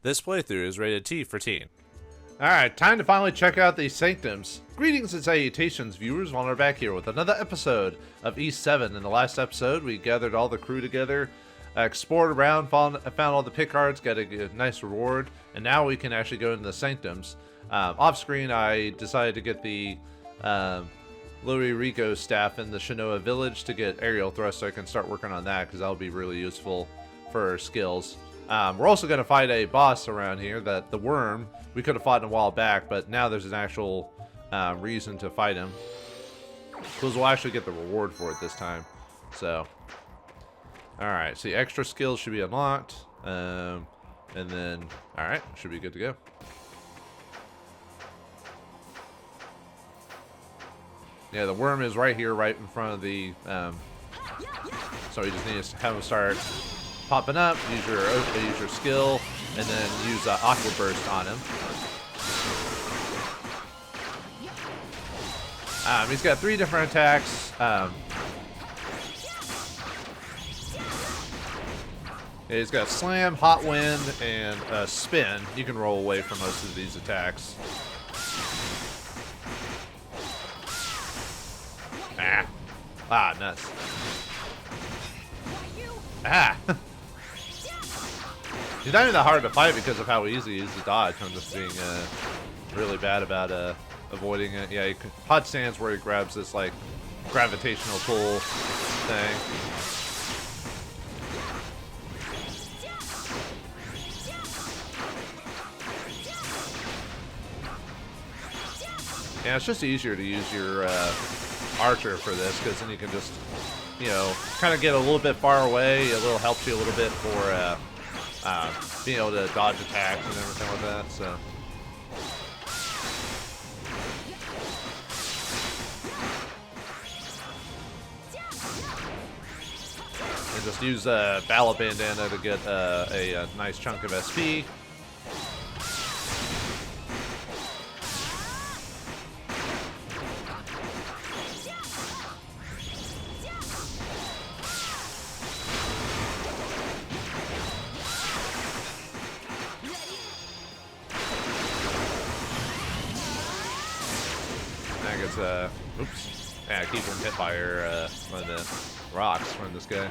This playthrough is rated T for teen. Alright, time to finally check out these Sanctums. Greetings and salutations, viewers. We're back here with another episode of E7. In the last episode, we gathered all the crew together, explored around, found all the pick cards, got a nice reward, and now we can actually go into the Sanctums. Off screen, I decided to get the Louis Rico staff in the Shinoa village to get aerial thrust so I can start working on that, because that'll be really useful for our skills. We're also going to fight a boss around here, the worm. We could have fought him a while back, but now there's an actual reason to fight him. Because we'll actually get the reward for it this time. So, alright, see, extra skills should be unlocked. And then, alright, should be good to go. Yeah, the worm is right here, right in front of the... so we just need to have him start popping up, use your skill, and then use Aqua Burst on him. He's got 3 different attacks. He's got Slam, Hot Wind, and Spin. You can roll away from most of these attacks. Nuts. He's not even that hard to fight because of how easy he is to dodge. I'm just being really bad about avoiding it. Yeah, Hot Stands where he grabs this like gravitational pull thing. Yeah, it's just easier to use your archer for this because then you can just, you know, kind of get a little bit far away. It helps you a little bit for being able to dodge attacks and everything like that, so. And just use Battle Bandana to get a nice chunk of SP. Oops. Yeah, keep him hit by one of the rocks from this guy.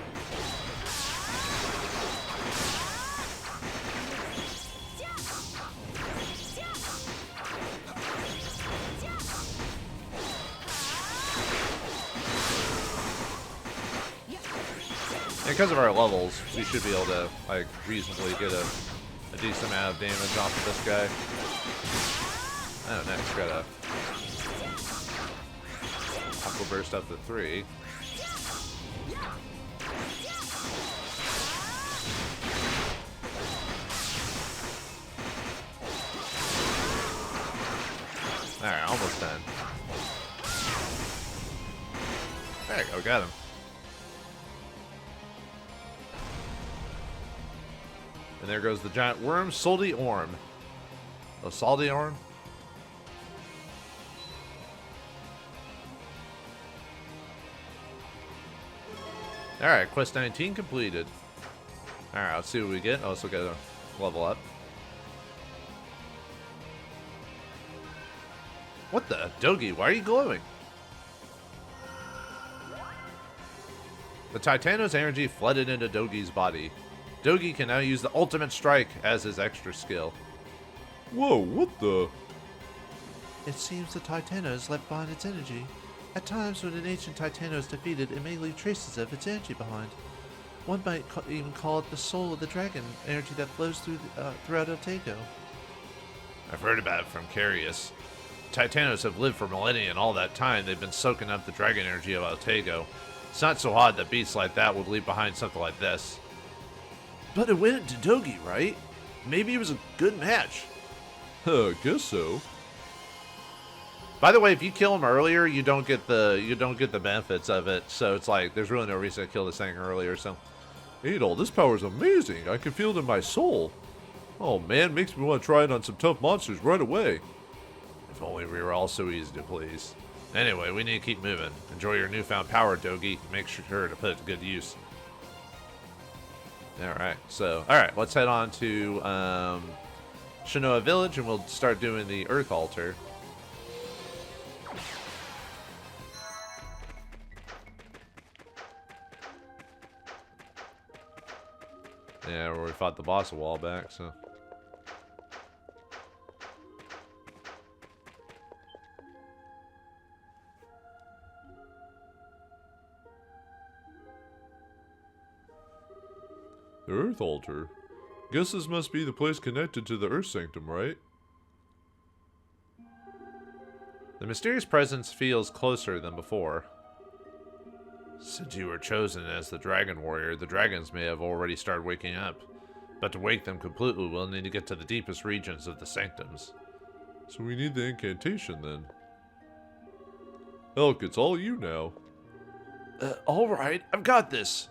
And because of our levels, we should be able to like reasonably get a decent amount of damage off of this guy. Oh, next got a Aqua Burst up to 3. Alright, almost done. There you go, got him. And there goes the giant worm, Salty Orm. Oh, Salty Orm? Alright, quest 19 completed. Alright, let's see what we get. Also got to level up. What the? Dogi, why are you glowing? The Titano's energy flooded into Dogi's body. Dogi can now use the ultimate strike as his extra skill. Whoa, what the? It seems the Titano has left behind its energy. At times, when an ancient Titano is defeated, it may leave traces of its energy behind. One might even call it the soul of the dragon, energy that flows throughout Altego. I've heard about it from Carius. Titanos have lived for millennia, and all that time they've been soaking up the dragon energy of Altego. It's not so odd that beasts like that would leave behind something like this. But it went into Dogi, right? Maybe it was a good match. I guess so. By the way, if you kill him earlier, you don't get the benefits of it. So it's like there's really no reason to kill this thing earlier. So, Adol, this power is amazing. I can feel it in my soul. Oh man, makes me want to try it on some tough monsters right away. If only we were all so easy to please. Anyway, we need to keep moving. Enjoy your newfound power, Dogi. Make sure to put it to good use. Alright, so, alright, let's head on to Shinoa Village and we'll start doing the Earth Altar. Yeah, where we fought the boss a while back, so. The Earth Altar? Guess this must be the place connected to the Earth Sanctum, right? The mysterious presence feels closer than before. Since you were chosen as the Dragon Warrior, the dragons may have already started waking up. But to wake them completely, we'll need to get to the deepest regions of the Sanctums. So we need the incantation, then. Elk, it's all you now. Alright, I've got this.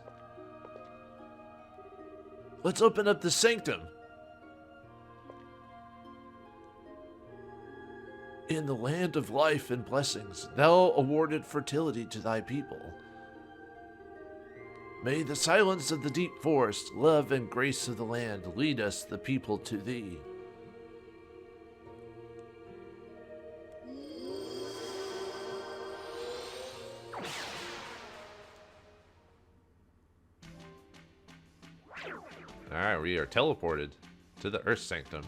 Let's open up the Sanctum. In the land of life and blessings, thou awarded fertility to thy people. May the silence of the deep forest, love and grace of the land lead us, the people, to thee. Alright, we are teleported to the Earth Sanctum.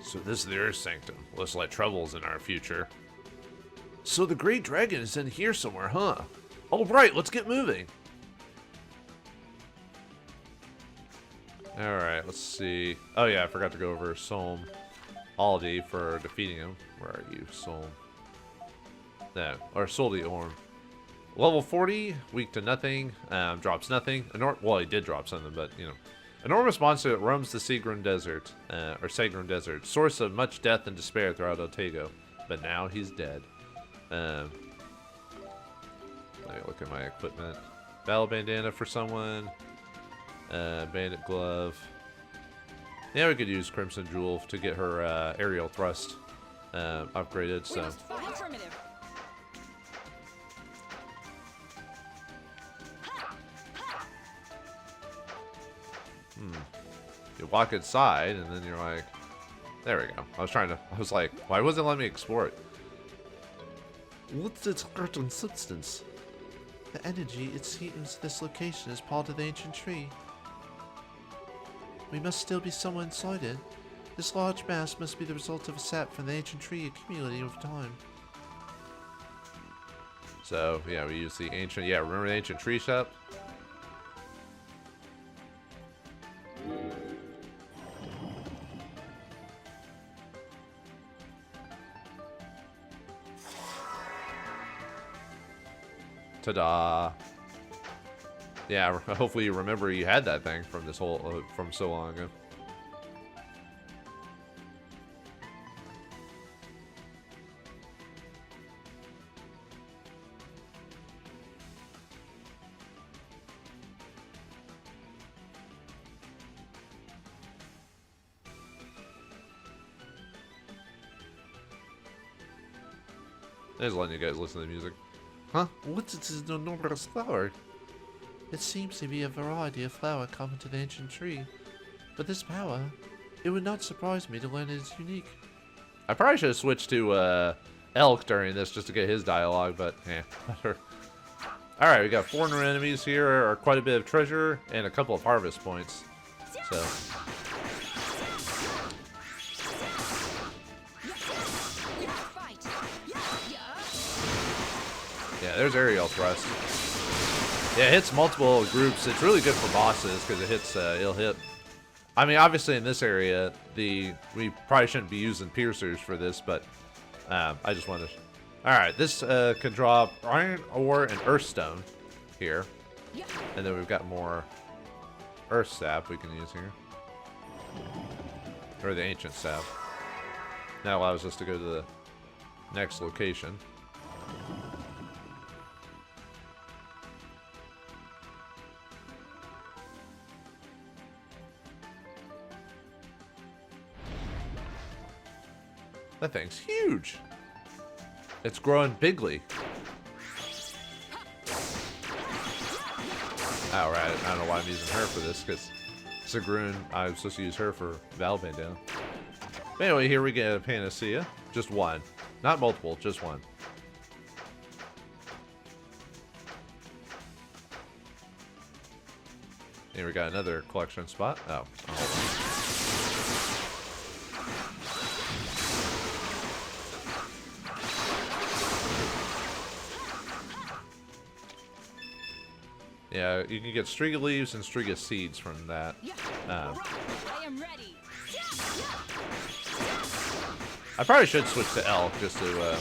So this is the Earth Sanctum. Looks like trouble's in our future. So the Great Dragon is in here somewhere, huh? All right, let's get moving. All right, let's see. Oh yeah, I forgot to go over Solm Aldi for defeating him. Where are you, Solm? No, or Soldi Orm. Level 40, weak to nothing, drops nothing. Well, he did drop something, but you know. Enormous monster that roams the Seagrim Desert, or Seagrim Desert, source of much death and despair throughout Otago. But now he's dead. Let me look at my equipment. Battle bandana for someone. Bandit glove. Yeah, we could use Crimson Jewel to get her aerial thrust upgraded. So. You walk inside, and then you're like, there we go. I was like, why wasn't it letting me explore it? What's its certain substance? The energy it seems this location is part of the ancient tree. We must still be somewhere inside it. This large mass must be the result of a sap from the ancient tree accumulating over time. So, yeah, we use the ancient, remember the ancient tree sap? Ta-da! Yeah, hopefully you remember you had that thing from this whole from so long ago. I just letting you guys listen to the music. Huh? What's this enormous flower? It seems to be a variety of flower common to the ancient tree. But this power, it would not surprise me to learn it is unique. I probably should have switched to Elk during this just to get his dialogue, but whatever. Alright, we got 4 new enemies here, or quite a bit of treasure, and a couple of harvest points. So. Yeah, there's aerial thrust. Yeah, it hits multiple groups. It's really good for bosses because it hits. It'll hit. I mean, obviously in this area, we probably shouldn't be using piercers for this, but I just wanted to. All right, this can drop iron ore and earth stone here, and then we've got more earth sap we can use here. Or the ancient staff. That allows us to go to the next location. That thing's huge. It's growing bigly. Oh, right. I don't know why I'm using her for this, because Sigrun, I was supposed to use her for Val Bandana. But anyway, here we get a Panacea. Just one. Not multiple, just one. Here we got another collection spot. Oh, hold on. Yeah, you can get Striga leaves and Striga seeds from that. I am ready. I probably should switch to Elk just to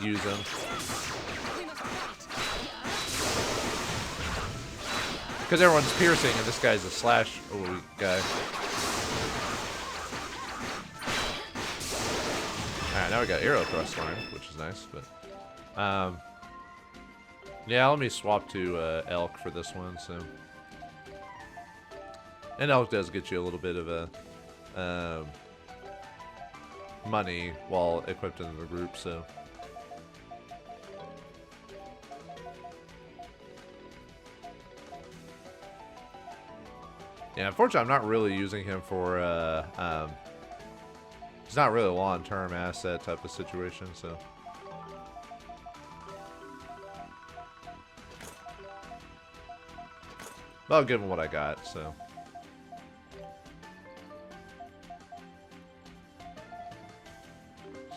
use them. Because everyone's piercing and this guy's a slash guy. Alright, now we got arrow thrust line, which is nice, but yeah, let me swap to Elk for this one, so. And Elk does get you a little bit of a money while equipped into the group, so. Yeah, unfortunately, I'm not really using him for, it's not really a long-term asset type of situation, so. But I'll give him what I got, so.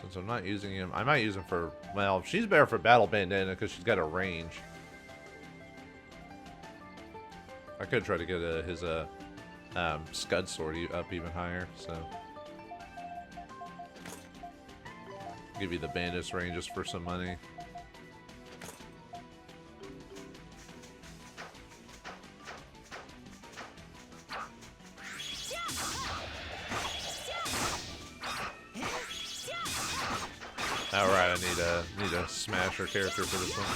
Since I'm not using him, I might use him for, well, she's better for Battle Bandana because she's got a range. I could try to get his Scud Sword up even higher, so. Give you the Bandit's ranges for some money. Alright, I need a smasher character for this one.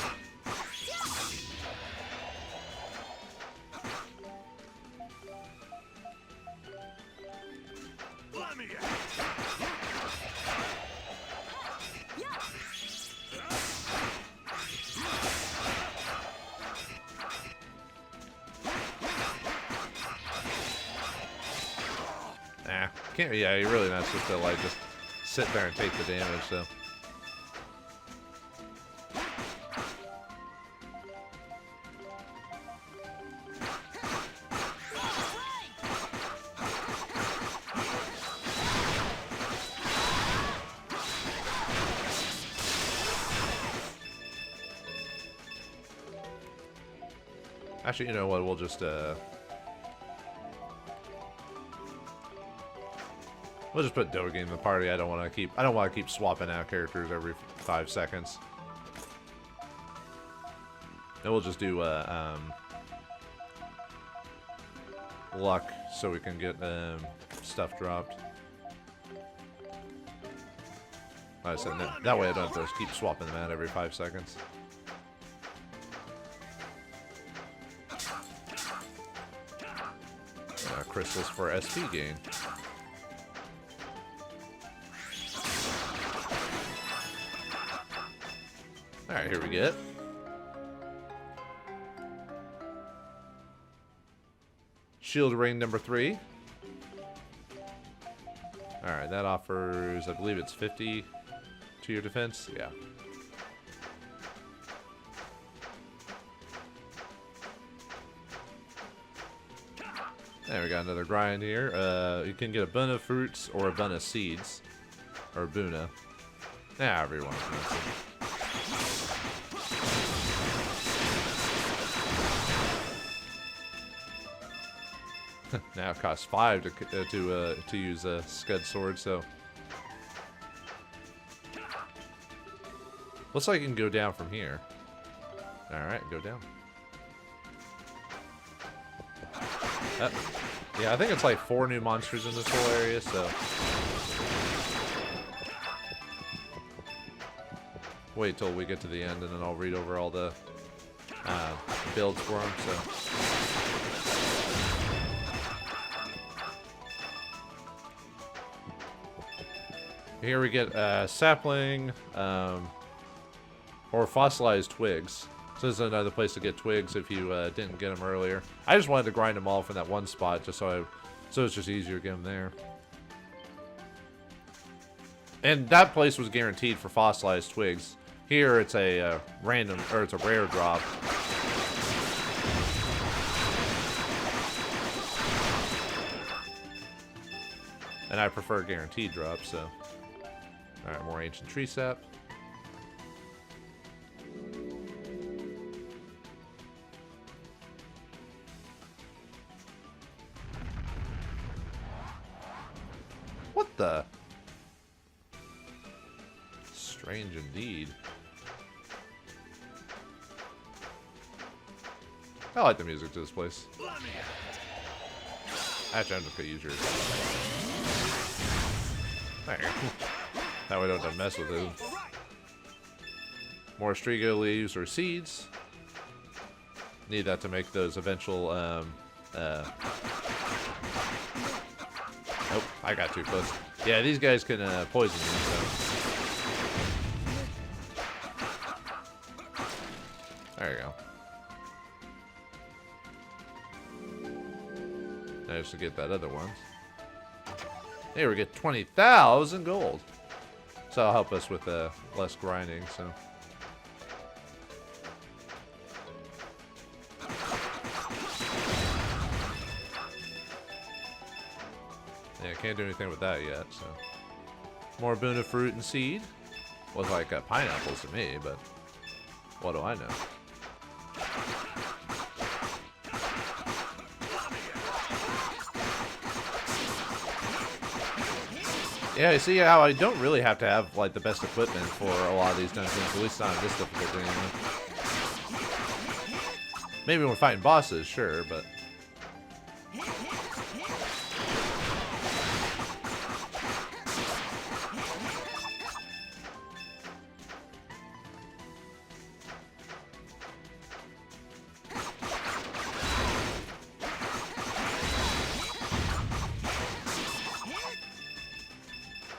Can't, yeah, you're really not supposed to like just sit there and take the damage, so. Actually, you know what? We'll just put Dogi in the party. I don't want to keep swapping out characters every 5 seconds. And we'll just do luck so we can get stuff dropped. Like I said, that way I don't have to keep swapping them out every 5 seconds. Crystals for SP gain. Alright, here we get. Shield ring number 3. Alright, that offers, I believe it's 50 to your defense. Yeah. There we got another grind here. You can get a bun of fruits or a bun of seeds. Or Buna. However you want to pronounce it. Now it costs 5 to use a Scud Sword, so. Looks like you can go down from here. Alright, go down. Yeah, I think it's like 4 new monsters in this whole area, so... Wait till we get to the end, and then I'll read over all the builds for them, so... Here we get sapling, or fossilized twigs. So this is another place to get twigs if you didn't get them earlier. I just wanted to grind them all from that one spot, just so it's just easier to get them there. And that place was guaranteed for fossilized twigs. Here it's a random, or it's a rare drop. And I prefer guaranteed drops, so. Alright, more ancient tree sap. What the? Strange indeed. I like the music to this place. Actually, I'm just gonna use yours. There. That way I don't have to mess with it. More strigo leaves or seeds. Need that to make those eventual, oh, I got too close. Yeah, these guys can poison me, so. There you go. Now just to get that other one. Here we get 20,000 gold. So that'll help us with less grinding, so. Yeah, can't do anything with that yet, so. More boon of fruit and seed. Look like pineapples to me, but what do I know? Yeah, you see how I don't really have to have like the best equipment for a lot of these dungeons, at least not in this difficulty anyway. Maybe when we're fighting bosses, sure, but...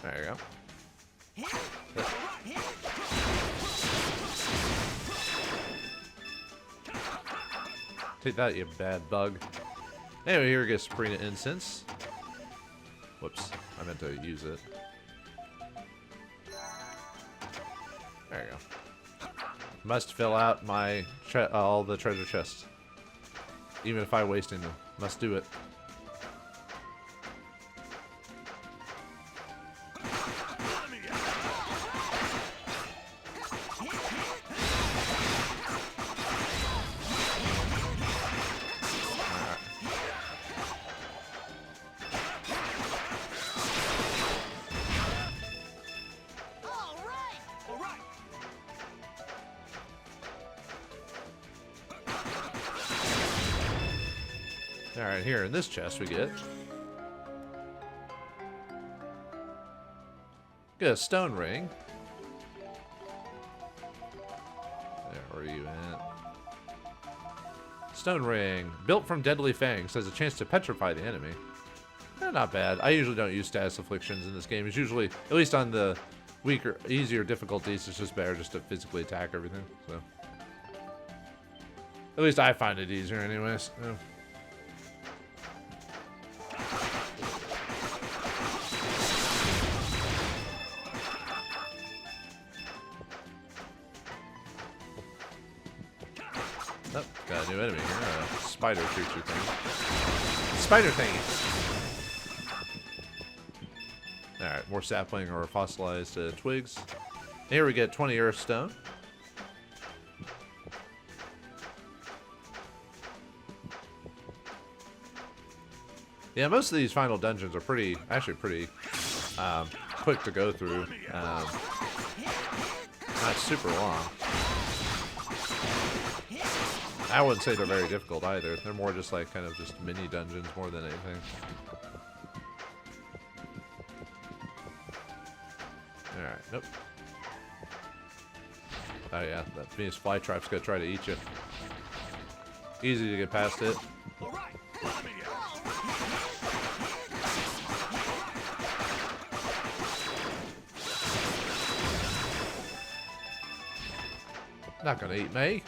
There you go. Take that, you bad bug. Anyway, here we get Sabrina Incense. Whoops, I meant to use it. There you go. Must fill out my all the treasure chests. Even if I'm wasting them. Must do it. Alright, here in this chest we get a stone ring. There, where are you at? Stone ring. Built from deadly fangs. Has a chance to petrify the enemy. Not bad. I usually don't use status afflictions in this game. It's usually, at least on the weaker, easier difficulties, it's just better just to physically attack everything. So, at least I find it easier anyways. Yeah. Oh, got a new enemy here. A spider creature thing. Spider thingy. Alright, more sapling or fossilized twigs. Here we get 20 earth stone. Yeah, most of these final dungeons are actually pretty quick to go through. Not super long. I wouldn't say they're very difficult either. They're more just like kind of just mini dungeons more than anything. Alright, nope. Oh yeah, that Venus flytrap's gonna try to eat you. Easy to get past it. Not gonna eat me.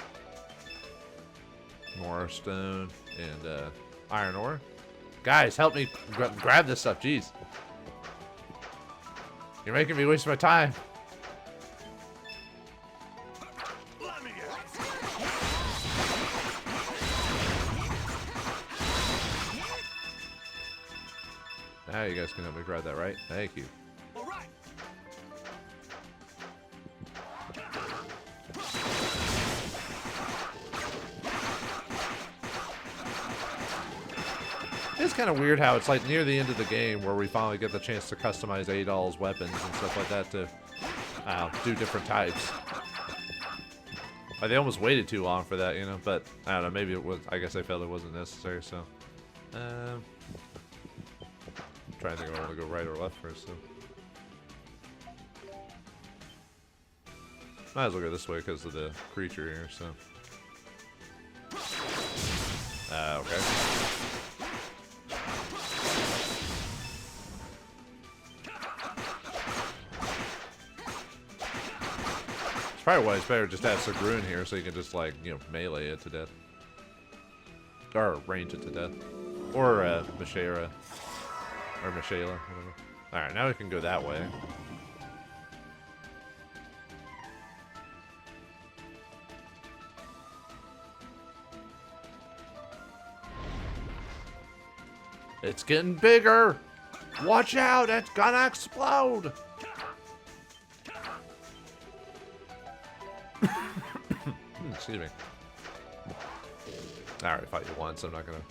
More stone and iron ore. Guys, help me grab this stuff, jeez. You're making me waste my time. Now you guys can help me grab that, right? Thank you. It's kind of weird how it's like near the end of the game where we finally get the chance to customize Adol's weapons and stuff like that to do different types. Like they almost waited too long for that, you know, but I don't know, maybe it was, I guess I felt it wasn't necessary, so. I'm trying to think if I want to go right or left first, so. Might as well go this way because of the creature here, so. Okay. Probably why it's better just to have Sagrun here so you can just like, you know, melee it to death. Or range it to death. Or Mashera. Or Mashayla, whatever. Alright, now we can go that way. It's getting bigger! Watch out, it's gonna explode! Excuse me. I already fought you once, so I'm not gonna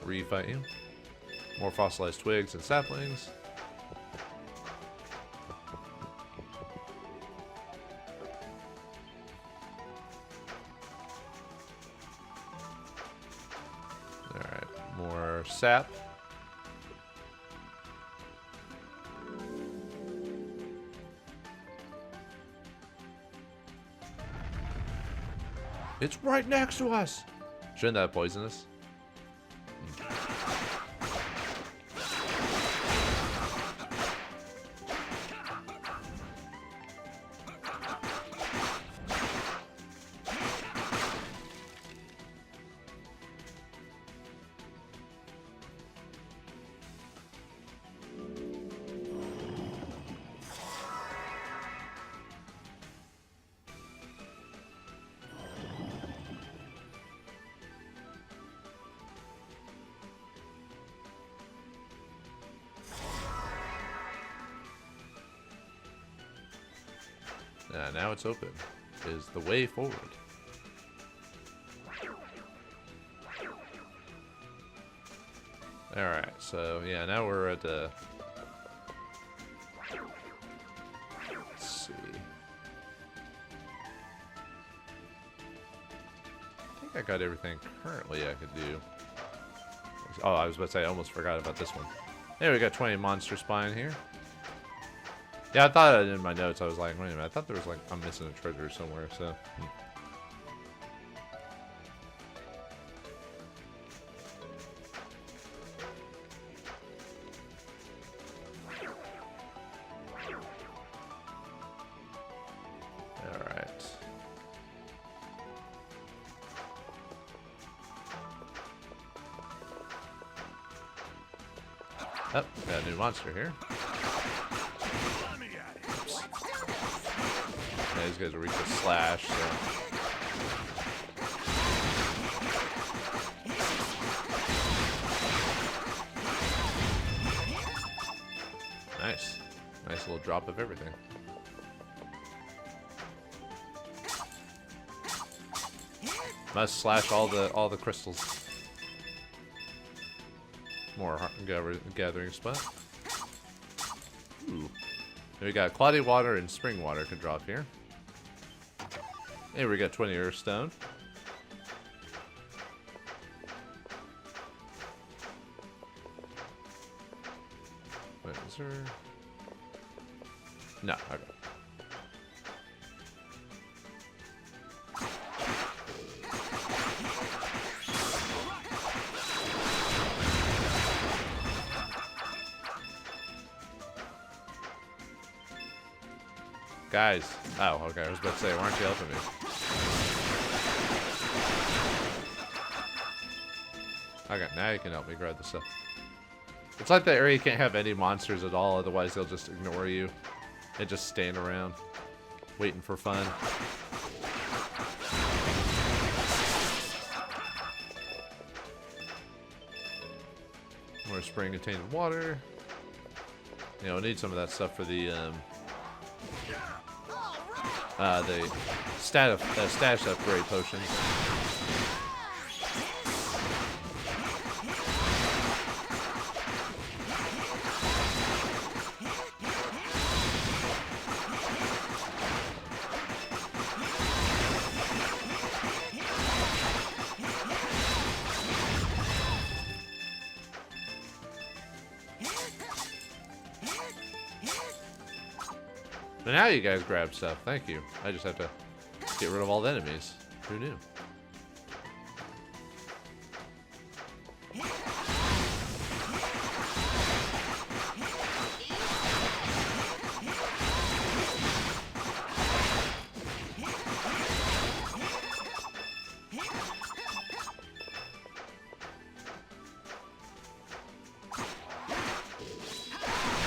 re-fight you. More fossilized twigs and saplings. Alright, more sap. It's right next to us! Shouldn't that poison us? Now it's open. Is the way forward. Alright, so yeah, now we're at the... Let's see. I think I got everything currently I could do. Oh, I was about to say I almost forgot about this one. There we got 20 monster spine here. Yeah, I thought in my notes, I was like, wait a minute, I thought there was like, I'm missing a treasure somewhere, so. Alright. Oh, got a new monster here. Yeah, these guys will reach a slash, so. Nice. Nice little drop of everything. Must slash all the crystals. More gathering spot. Ooh. We got cloudy water and spring water can drop here. Hey, we got 20 earth stone. Answer. No, okay. Guys. Oh, okay. I was about to say, why aren't you helping me? Okay, now you can help me grab the stuff. It's like that area you can't have any monsters at all, otherwise they'll just ignore you and just stand around waiting for fun. More spring contained water. You know, we'll need some of that stuff for the stash upgrade potions. So now you guys grab stuff. Thank you. I just have to get rid of all the enemies. Who knew?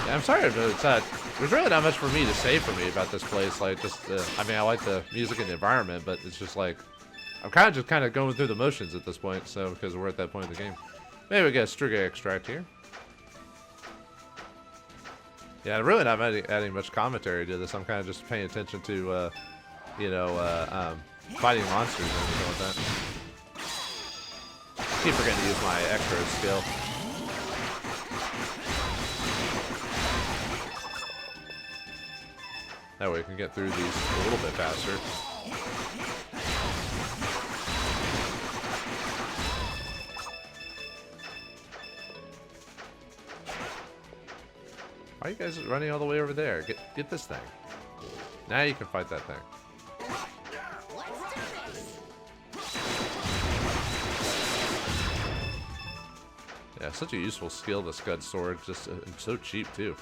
Yeah, I'm sorry, but it's there's really not much for me to say for me about this place. Like, just, I mean, I like the music and the environment, but it's just like, I'm kind of going through the motions at this point, so, because we're at that point in the game. Maybe we get a Striga extract here. Yeah, I'm really not adding much commentary to this. I'm kind of just paying attention to, you know, fighting monsters and everything like that. Keep forgetting to use my extra skill. That way we can get through these a little bit faster. Why are you guys running all the way over there? Get this thing. Now you can fight that thing. Yeah, such a useful skill, the Scud Sword. Just so cheap, too.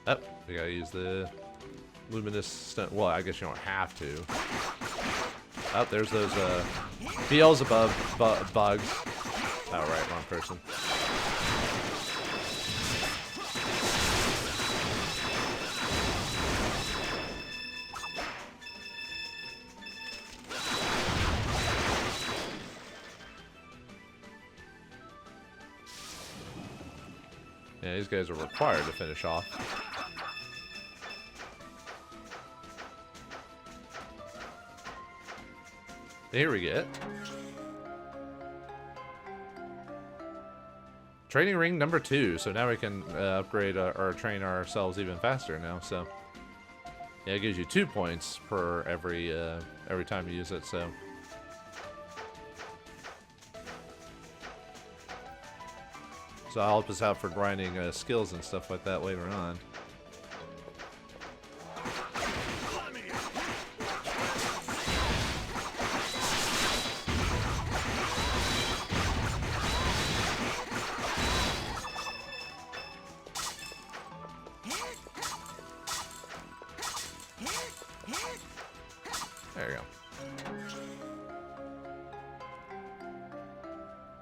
Oh, we gotta use the luminous stunt. Well, I guess you don't have to. Oh, there's those Beelzebub bugs. Oh, right, wrong person. Yeah, these guys are required to finish off. Here we get training ring number 2. So now we can upgrade or train ourselves even faster now. So yeah, it gives you 2 points per every time you use it. So that'll help us out for grinding skills and stuff like that later on. There you go.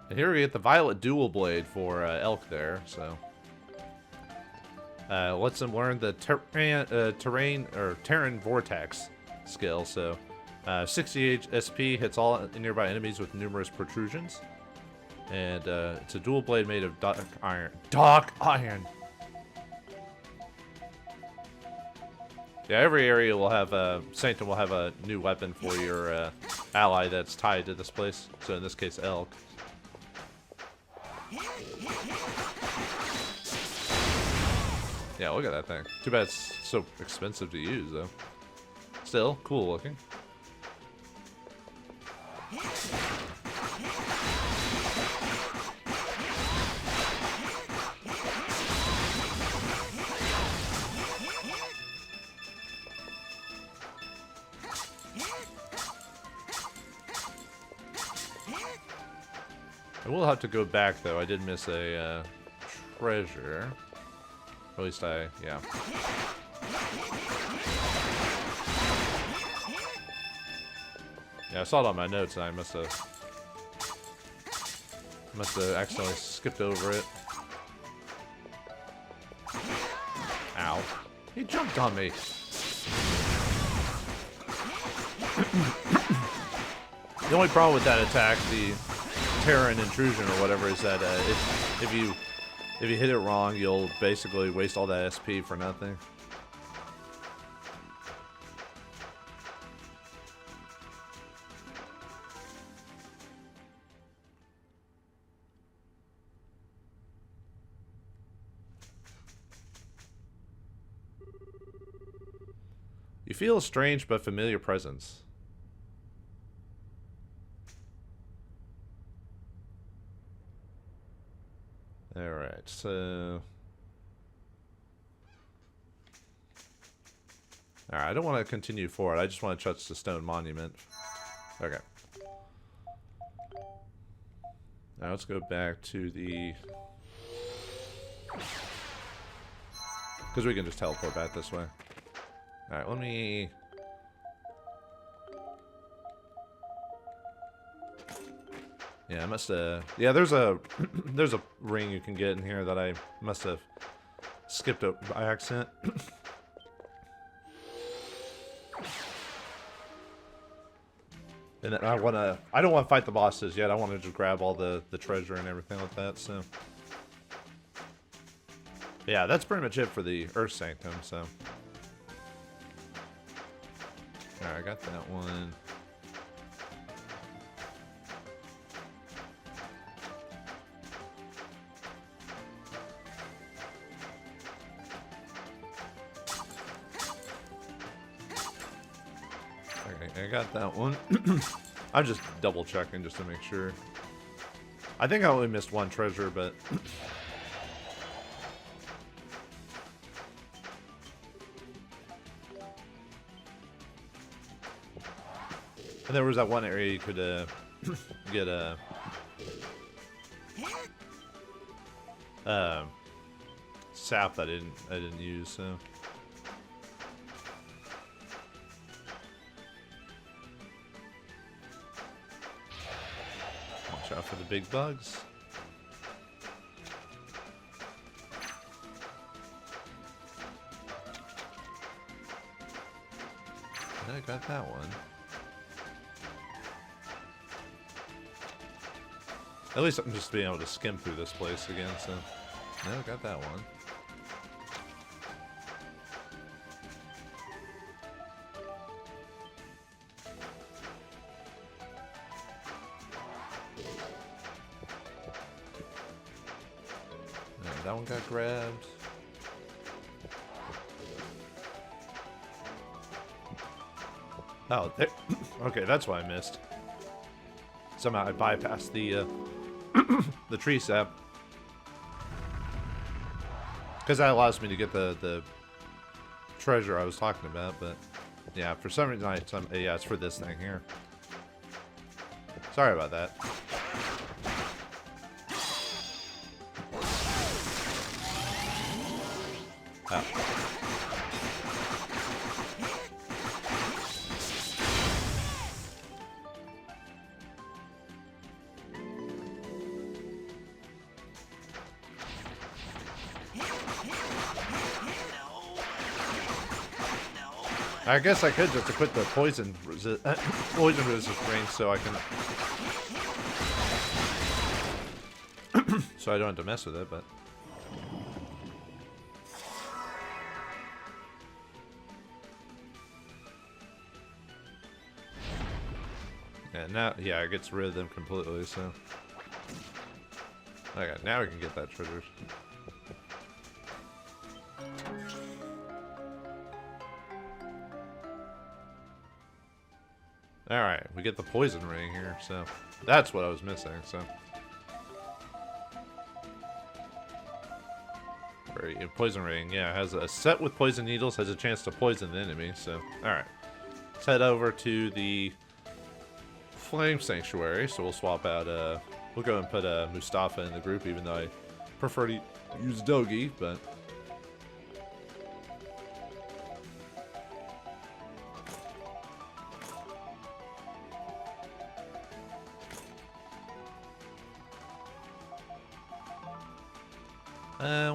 And here we get the Violet Dual Blade for Elk there, so. Lets him learn the Terran Vortex skill, so. 68 SP, hits all nearby enemies with numerous protrusions. And it's a dual blade made of dark iron. Dark iron! Yeah, every area will have Sanctum will have a new weapon for your ally that's tied to this place. So in this case, Elk. Yeah, look at that thing. Too bad it's so expensive to use, though. Still, cool looking. I will have to go back, though. I did miss a treasure. At least yeah. Yeah, I saw it on my notes, and I must have accidentally skipped over it. Ow. He jumped on me. The only problem with that attack, the Terran intrusion or whatever, is that if you hit it wrong, you'll basically waste all that SP for nothing. You feel a strange but familiar presence. Alright, so... Alright, I don't want to continue forward. I just want to touch the stone monument. Okay. Now let's go back to the... Because we can just teleport back this way. Alright, let me... Yeah, I must have... Yeah, there's a there's a ring you can get in here that I must have skipped up by accident. And I don't want to fight the bosses yet. I want to just grab all the treasure and everything like that, so... Yeah, that's pretty much it for the Earth Sanctum, so... Alright, I got that one. Okay, I got that one. I'm just double checking just to make sure. I think I only missed one treasure, but... And there was that one area you could get a sap that I didn't use, so. Watch out for the big bugs. I got that one. At least I'm just being able to skim through this place again, so... No, got that one. Alright, that one got grabbed. Oh, there... Okay, that's why I missed. Somehow I bypassed the tree sap. Because that allows me to get the treasure I was talking about, but yeah, for some reason yeah, it's for this thing here. Sorry about that. Oh. I guess I could just equip the poison resist range so I can so I don't have to mess with it, but And now, yeah, it gets rid of them completely, so. Okay, now we can get that triggers. Alright, we get the poison ring here, so. That's what I was missing, so. Poison ring, yeah, has a set with poison needles, has a chance to poison the enemy, so. Alright. Let's head over to the Flame Sanctuary, so we'll swap out, we'll go and put Mustafa in the group, even though I prefer to use Dogi, but.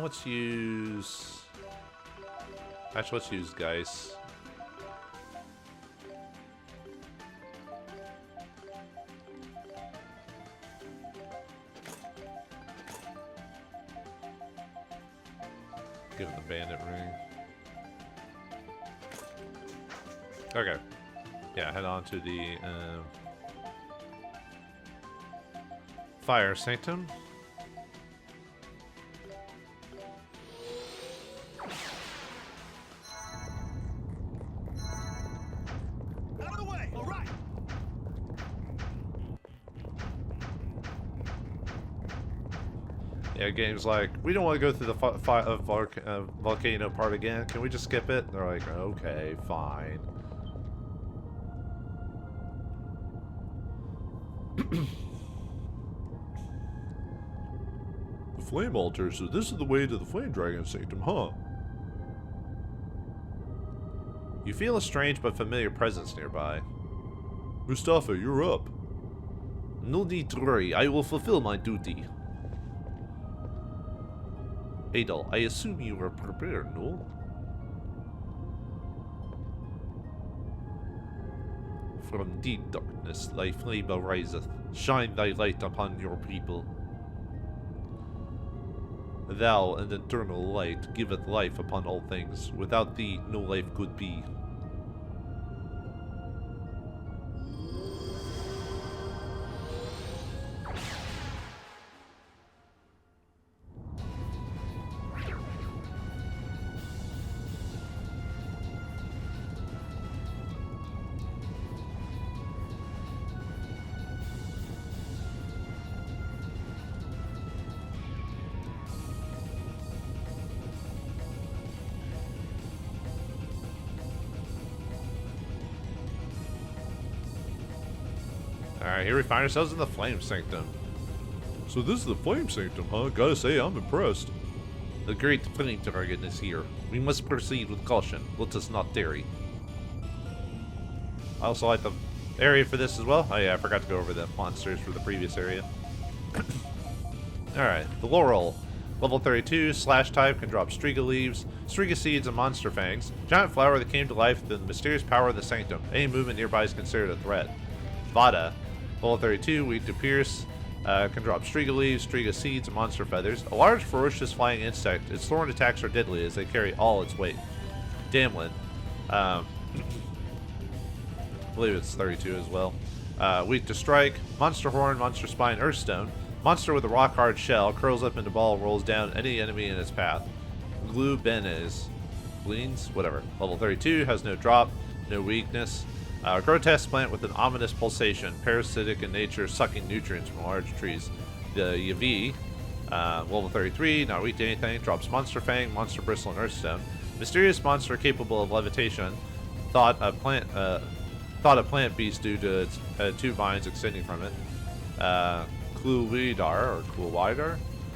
Let's use. Actually, let's use Geist. Give it the bandit ring. Okay. Yeah, head on to the Fire Sanctum. Yeah, game's like, we don't want to go through the volcano part again. Can we just skip it? And they're like, okay, fine. The flame altar, so this is the way to the flame dragon sanctum, huh? You feel a strange but familiar presence nearby. Mustafa, you're up. No need to worry, I will fulfill my duty. Adol, I assume you are prepared, no? From deep darkness thy flame ariseth. Shine thy light upon your people. Thou, an eternal light, giveth life upon all things. Without thee, no life could be. Alright, here we find ourselves in the Flame Sanctum. So this is the Flame Sanctum, huh? Gotta say, I'm impressed. The great Flame Dragon is here. We must proceed with caution. Let us not tarry. I also like the area for this as well. Oh yeah, I forgot to go over the monsters for the previous area. Alright, the Laurel. Level 32, slash type, can drop Striga leaves, Striga seeds, and monster fangs. Giant flower that came to life with the mysterious power of the Sanctum. Any movement nearby is considered a threat. Vada. Level 32, weak to pierce, can drop Striga leaves, Striga seeds, and monster feathers. A large, ferocious flying insect. Its thorn attacks are deadly as they carry all its weight. Damlin. I believe it's 32 as well. Weak to strike, monster horn, monster spine, earthstone. Monster with a rock-hard shell, curls up into ball, rolls down any enemy in its path. Glue Benes. Bleens? Whatever. Level 32, has no drop, no weakness. Grotesque plant with an ominous pulsation, parasitic in nature, sucking nutrients from large trees. The Yavi, level 33, not weak to anything, drops Monster Fang, Monster Bristle, and Earthstone. Mysterious monster capable of levitation. Thought a plant beast due to its two vines extending from it. Cluwidar,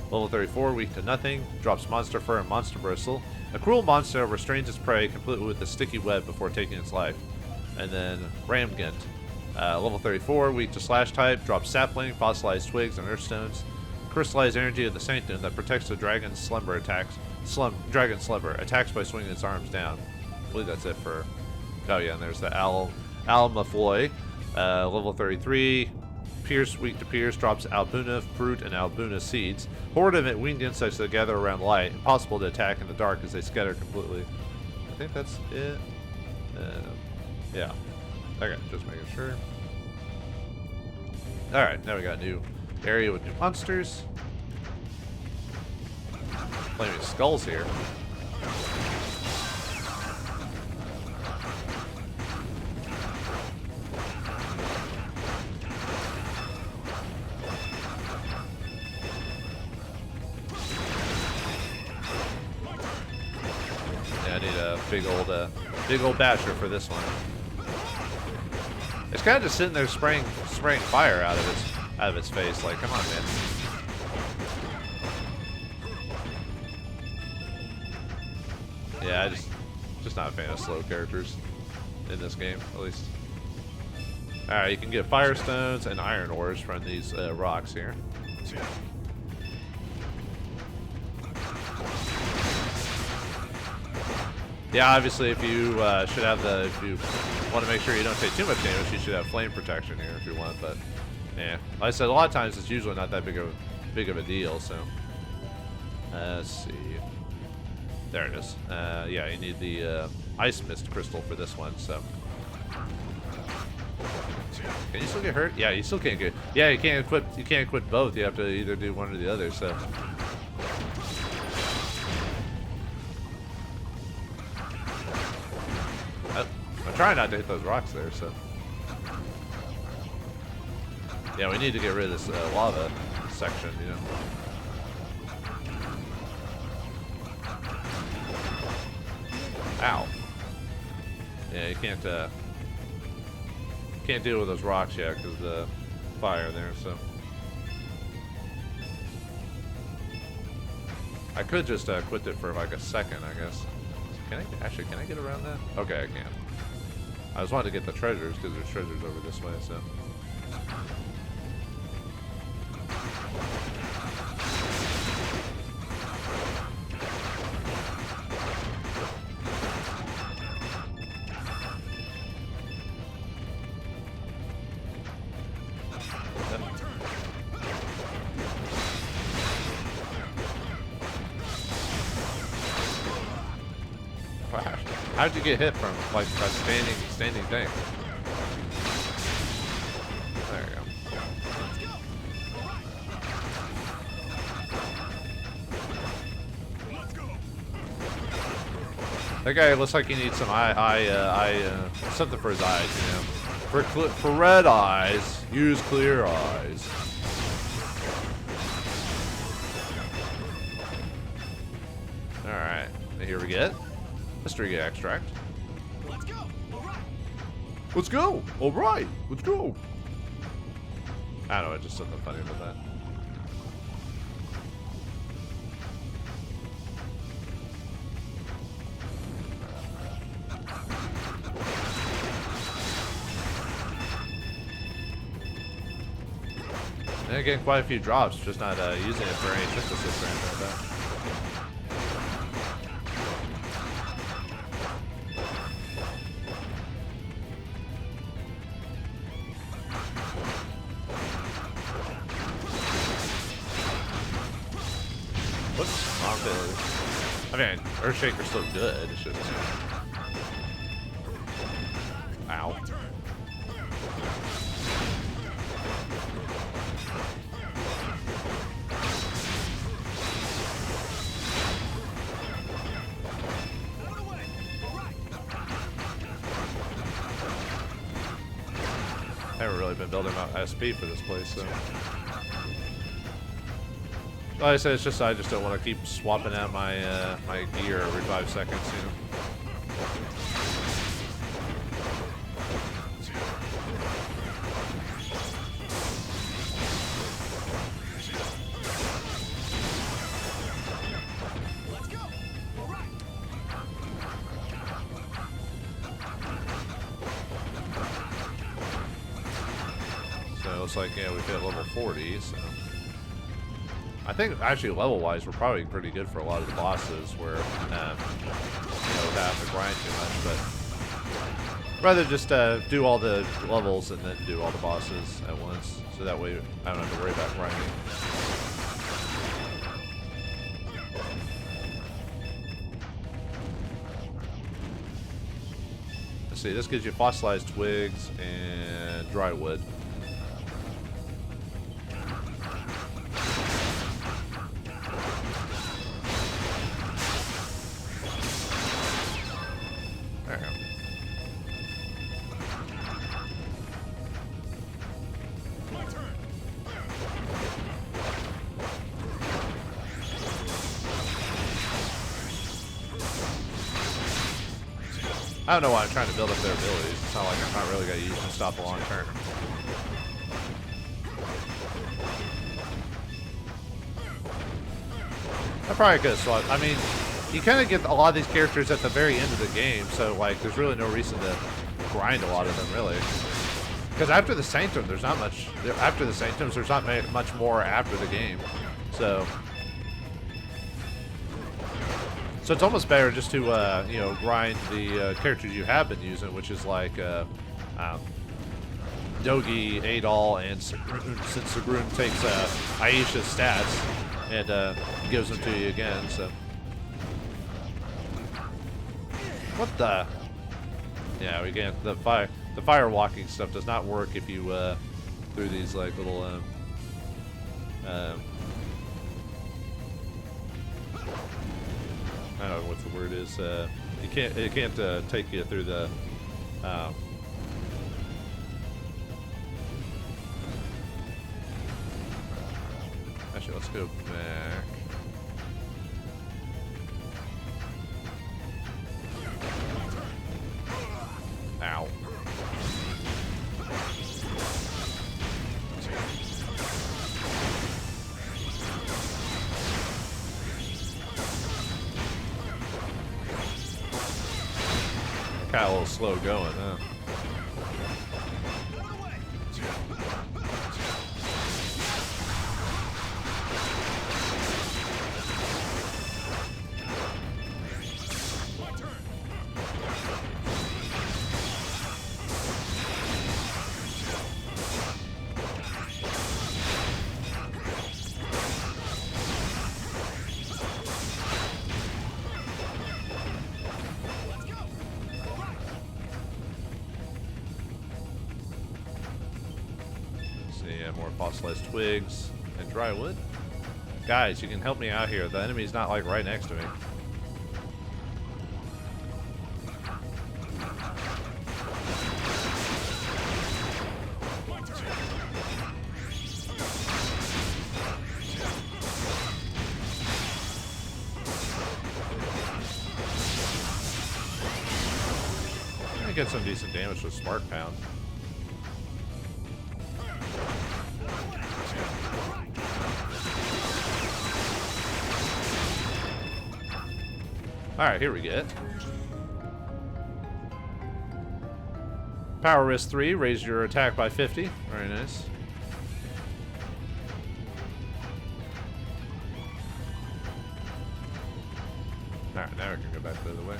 level 34, weak to nothing, drops Monster Fur and Monster Bristle. A cruel monster restrains its prey completely with a sticky web before taking its life. And then Ramgant, level 34, weak to slash type, drops sapling, fossilized twigs, and earthstones. Crystallized energy of the Sanctum that protects the dragon's slumber attacks. Dragon slumber attacks by swinging its arms down. I believe that's it for. Oh yeah, and there's the Almafloy, level 33, pierce, weak to pierce, drops Albuna fruit and Albuna seeds. Horde of winged insects that gather around light, impossible to attack in the dark as they scatter completely. I think that's it. Yeah. Okay, just making sure. Alright, now we got a new area with new monsters. Flaming skulls here. Yeah, I need a big old basher for this one. It's kind of just sitting there spraying fire out of its face. Like, come on, man. Yeah, just not a fan of slow characters in this game, at least. All right, you can get firestones and iron ores from these rocks here. Yeah, obviously, if you if you want to make sure you don't take too much damage, you should have flame protection here if you want. But yeah, like I said, a lot of times it's usually not that big of a deal. So let's see, there it is. Yeah, you need the ice mist crystal for this one. So can you still get hurt? Yeah, you still can't get. Yeah, you can't equip both. You have to either do one or the other. So. I'm trying not to hit those rocks there, so. Yeah, we need to get rid of this lava section, you know. Ow. Yeah, you can't deal with those rocks yet because of the fire there, so. I could just quit it for like a second, I guess. Can I get around that? Okay, I can. I just wanted to get the treasures because there's treasures over this way, so. How'd you get hit from like a standing thing? There you go. That guy looks like he needs some something for his eyes, you know. For red eyes, use clear eyes. All right, here we get. Mystery extract. Let's go. All right. Let's go. All right. Let's go. I don't know. Just something funny about that. And getting quite a few drops, just not using it for any synthesis or anything like that. I mean, Earthshaker's still good. It's just. Ow. I haven't really been building out SP for this place, so. Like I said, it's just I just don't want to keep swapping out my my gear every 5 seconds, you know. Let's go. All right. So it looks like yeah, we've hit level 40, so. I think actually level-wise we're probably pretty good for a lot of the bosses where you know, without having to grind too much, but rather just do all the levels and then do all the bosses at once, so that way I don't have to worry about grinding. Let's see, this gives you fossilized twigs and dry wood. I don't know why I'm trying to build up their abilities. It's not like I'm not really going to use them to stop the long term. I probably could have swapped. I mean, you kind of get a lot of these characters at the very end of the game, so like, there's really no reason to grind a lot of them, really. Because after the Sanctum, there's not much. After the Sanctums, there's not much more after the game, so it's almost better just to you know, grind the characters you have been using, which is like Dogi, Adol, and Sagrun, since Sagrun takes Aisha's stats and gives them to you again. So what the? Yeah, we can't. The fire walking stuff does not work if you through these like little I don't know what the word is. It can't take you through the. Actually, let's go back. Ow. Kind of a little slow going, huh? Fossilized twigs and dry wood. Guys, you can help me out here. The enemy's not like right next to me. I get some decent damage with Spark Pound. Alright, here we get. Power Wrist 3, raise your attack by 50. Very nice. Alright, now we can go back the other way.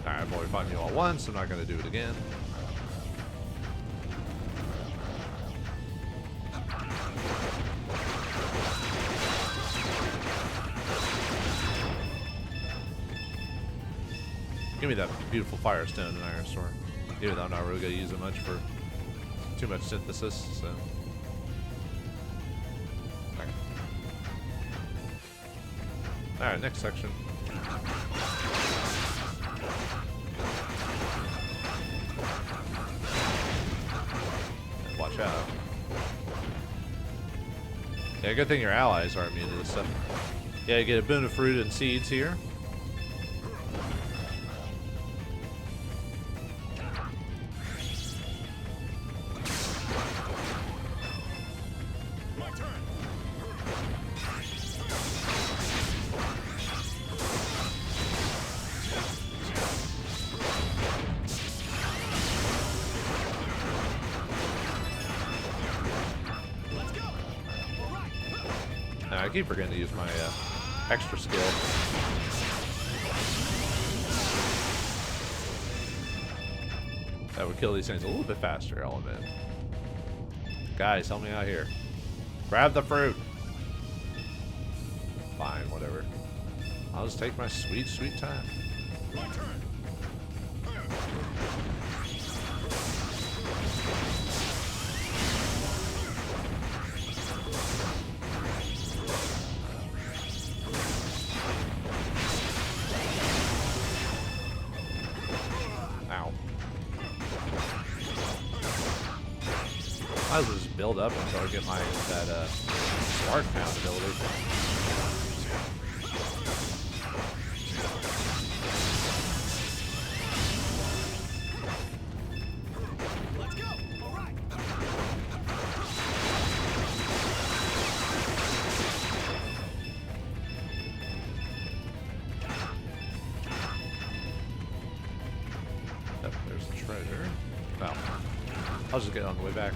Alright, I've already fought you all once, I'm not going to do it again. Give me that beautiful Firestone and Iron Sword. Even though I'm not really going to use it much for too much synthesis, so. Alright, next section. Watch out. Yeah, good thing your allies are immune to this stuff. Yeah, you get a boon of fruit and seeds here. I keep forgetting to use my extra skill. That would kill these things a little bit faster, I'll admit. Guys, help me out here. Grab the fruit. Fine, whatever. I'll just take my sweet, sweet time. I will just build up until I get my that Spark Pound ability. I'll just get it on the way back.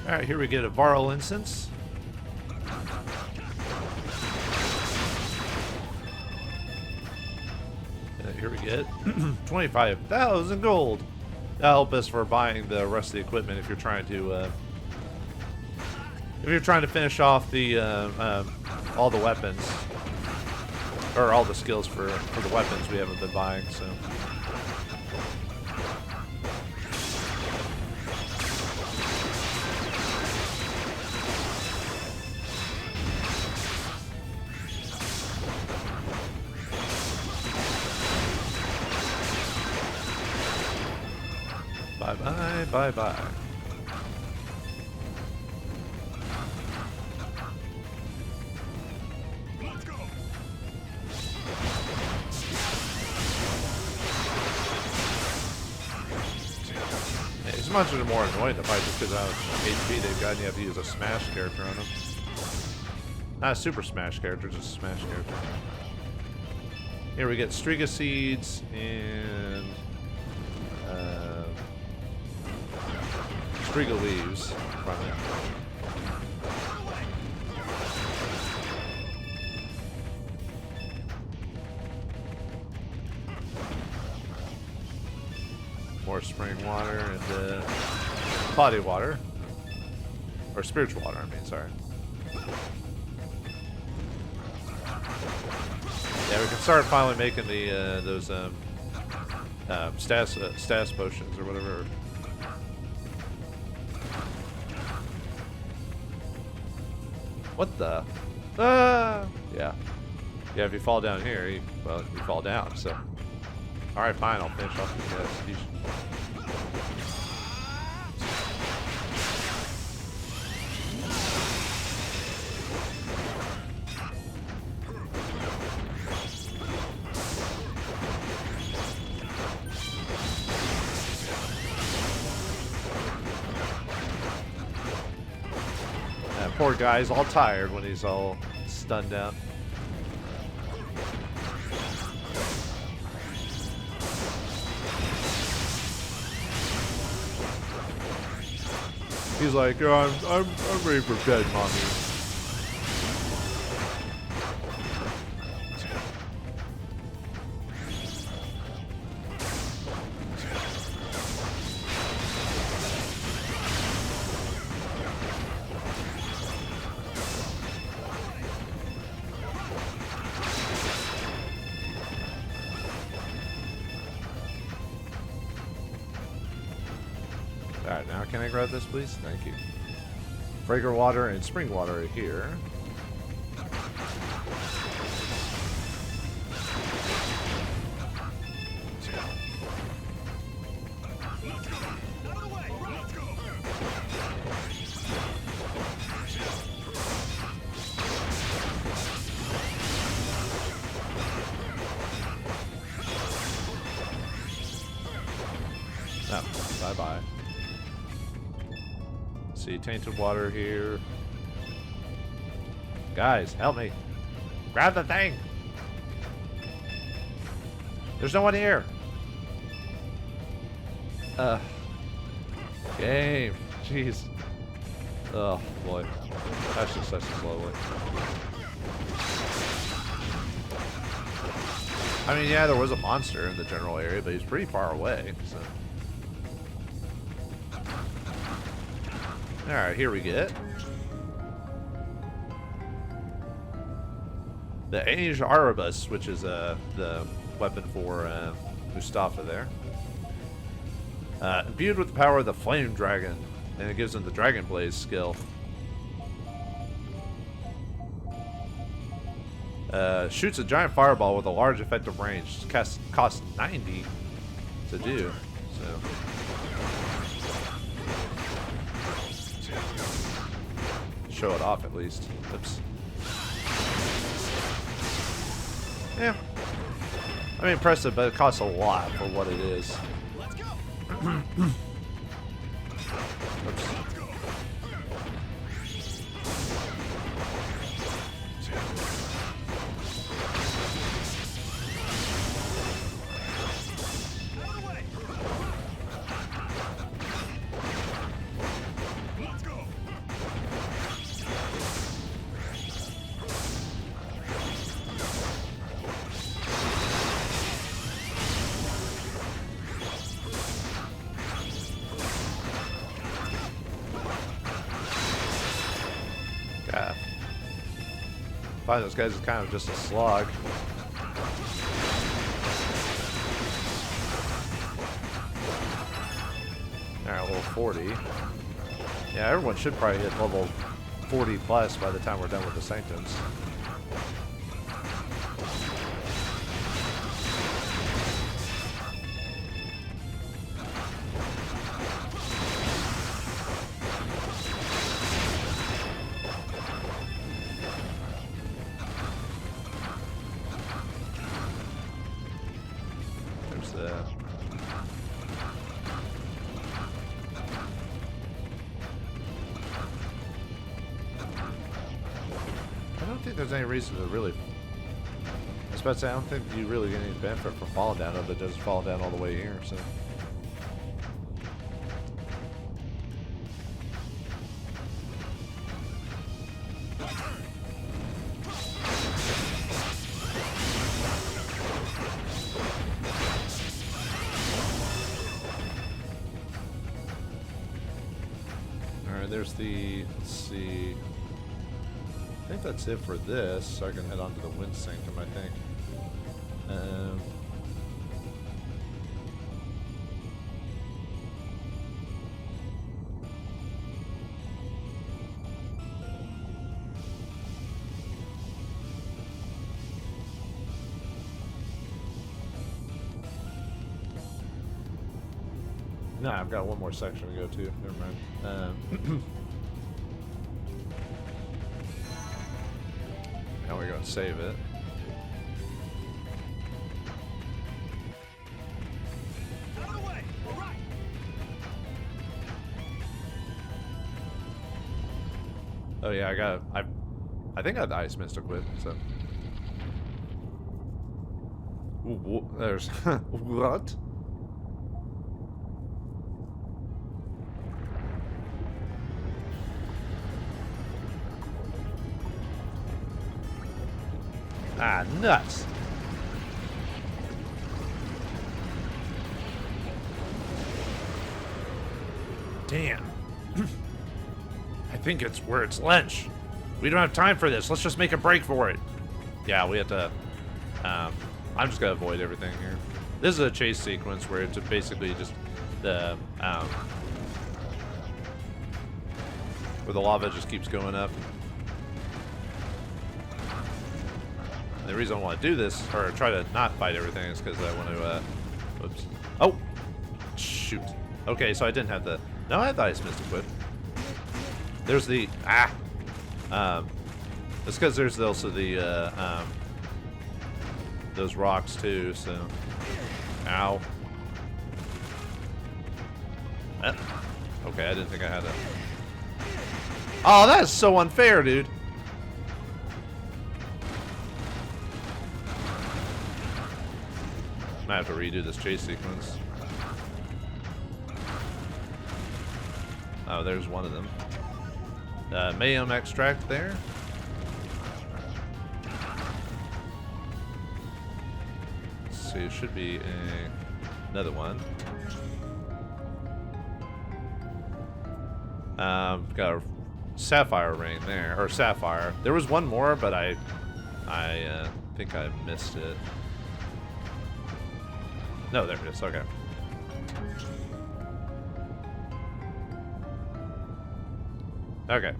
Alright, here we get a Varl instance. And here we get 25,000 gold. That'll help us for buying the rest of the equipment if you're trying to finish off the all the weapons. Or all the skills for the weapons we haven't been buying, so. Bye-bye, bye-bye. These monsters are more annoying to fight just because of how much HP they've got and you have to use a smash character on them. Not a super smash character, just a smash character. Here we get Striga Seeds and Striga Leaves from it. More spring water and body water. Or spiritual water, I mean, sorry. Yeah, we can start finally making the those status potions or whatever. What the? Ah! Yeah. Yeah, if you fall down here, you fall down, so. Alright, fine, I'll finish off the execution. That poor guy's all tired when he's all stunned down. He's like, oh, I'm ready for bed, mommy. Alright, now can I grab this, please? Thank you. Fragrant water and spring water are here. Oh, bye-bye. See, tainted water here. Guys, help me. Grab the thing. There's no one here. Game. Jeez. Oh, boy. That's just such a slow way. I mean, yeah, there was a monster in the general area, but he's pretty far away, so. Alright, here we get the Age Arabus, which is the weapon for Mustafa there. Imbued with the power of the Flame Dragon, and it gives him the Dragon Blaze skill. Shoots a giant fireball with a large effective range. Costs 90 to do, so. Show it off at least. Oops. Yeah. I mean, impressive, but it costs a lot for what it is. Let's go. Oops. Find those guys is kind of just a slog. Alright, level 40. Yeah, everyone should probably hit level 40 plus by the time we're done with the Sanctums. There's the... I don't think there's any reason to really... I was about to say, I don't think you really get any benefit from falling down if it doesn't fall down all the way here, so... Alright, there's the... let's see... I think that's it for this, so I can head on to the Wind Sanctum, I think. Nah, I've got one more section to go to. Never mind. Now we're going to save it. Out of the way. All right. Oh yeah, I think I have the Ice Mist equipped, so. Ooh, there's what? Ah, nuts. Damn. I think it's where it's lunch. We don't have time for this. Let's just make a break for it. Yeah, we have to... I'm just going to avoid everything here. This is a chase sequence where it's basically just the... where the lava just keeps going up. The reason I want to do this, or try to not fight everything, is because I want to, oops. Oh! Shoot. Okay, so I didn't have the... No, I had the Ice Mist equipped. There's the... it's because there's also the, those rocks, too, so... Ow. Okay, I didn't think I had a... Oh, that is so unfair, dude! Might have to redo this chase sequence. Oh, there's one of them. Mayhem extract there. Let's see, it should be another one. Got a sapphire ring there, or sapphire. There was one more, but I think I missed it. No, there it is. Okay. Okay.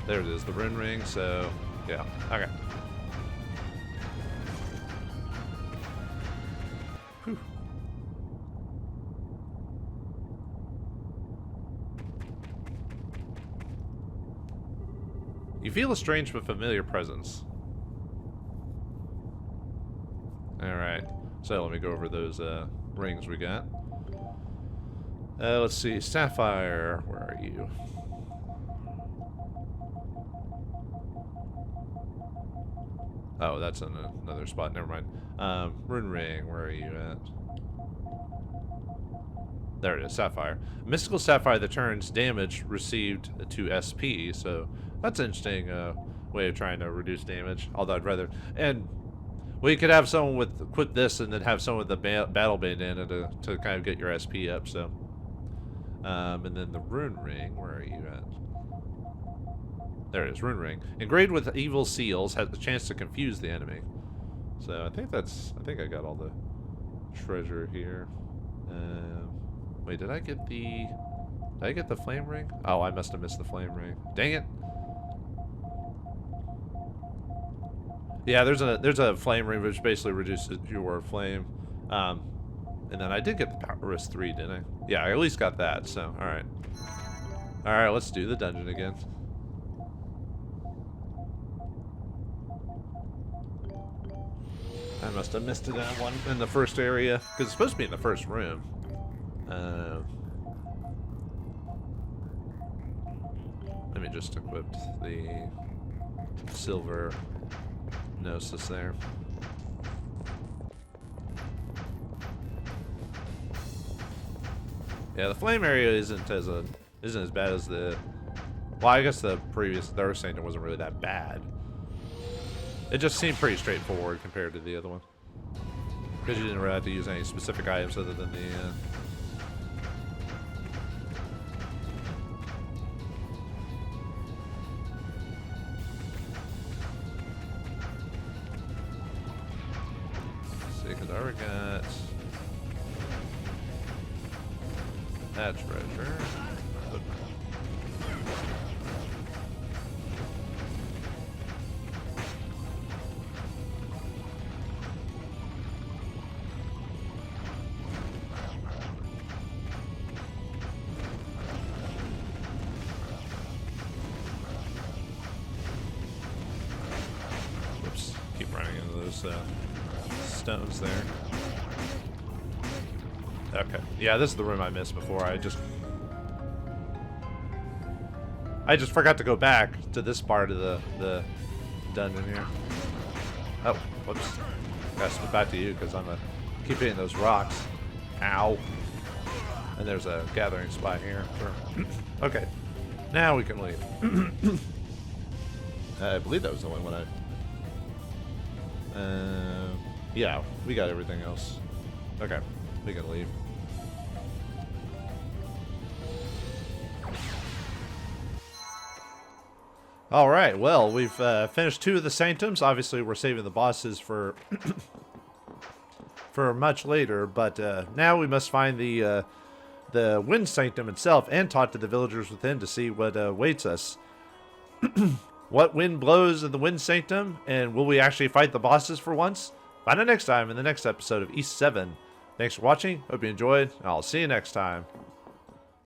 There it is, the rune ring, so... yeah. Okay. Whew. You feel a strange but familiar presence. Alright. So let me go over those rings we got. Let's see. Sapphire, where are you? Oh, that's in another spot. Never mind. Rune ring, where are you at? There it is. Sapphire. Mystical sapphire that turns damage received to SP. So that's an interesting way of trying to reduce damage. Although I'd rather... And... well, you could have someone with equip this and then have someone with the battle bandana to kind of get your SP up, so. And then the rune ring, where are you There it is, rune ring. Engraved with evil seals, has the chance to confuse the enemy. So I think I got all the treasure here. Wait, did I get the flame ring? Oh, I must have missed the flame ring. Dang it. Yeah, there's a flame ring which basically reduces your flame. And then I did get the power wrist 3, didn't I? Yeah, I at least got that, so alright. Alright, let's do the dungeon again. I must have missed it in the first area, because it's supposed to be in the first room. Let me just equip the silver Gnosis there. Yeah, the flame area isn't as bad as the. Well, I guess the other Sanctum wasn't really that bad. It just seemed pretty straightforward compared to the other one, because you didn't really have to use any specific items other than the. See, because I already got that treasure. Whoops, keep running into those stones there. Okay. Yeah, this is the room I missed before. I just forgot to go back to this part of the dungeon here. Oh, whoops. Gotta switch back to you because I'm keep hitting those rocks. Ow. And there's a gathering spot here. Okay. Now we can leave. I believe that was the only one yeah, we got everything else. Okay, we can leave. All right, well, we've finished 2 of the Sanctums. Obviously, we're saving the bosses for for much later, but now we must find the Wind Sanctum itself and talk to the villagers within to see what awaits us. What wind blows in the Wind Sanctum, and will we actually fight the bosses for once? Find out next time in the next episode of East 7. Thanks for watching. Hope you enjoyed, and I'll see you next time.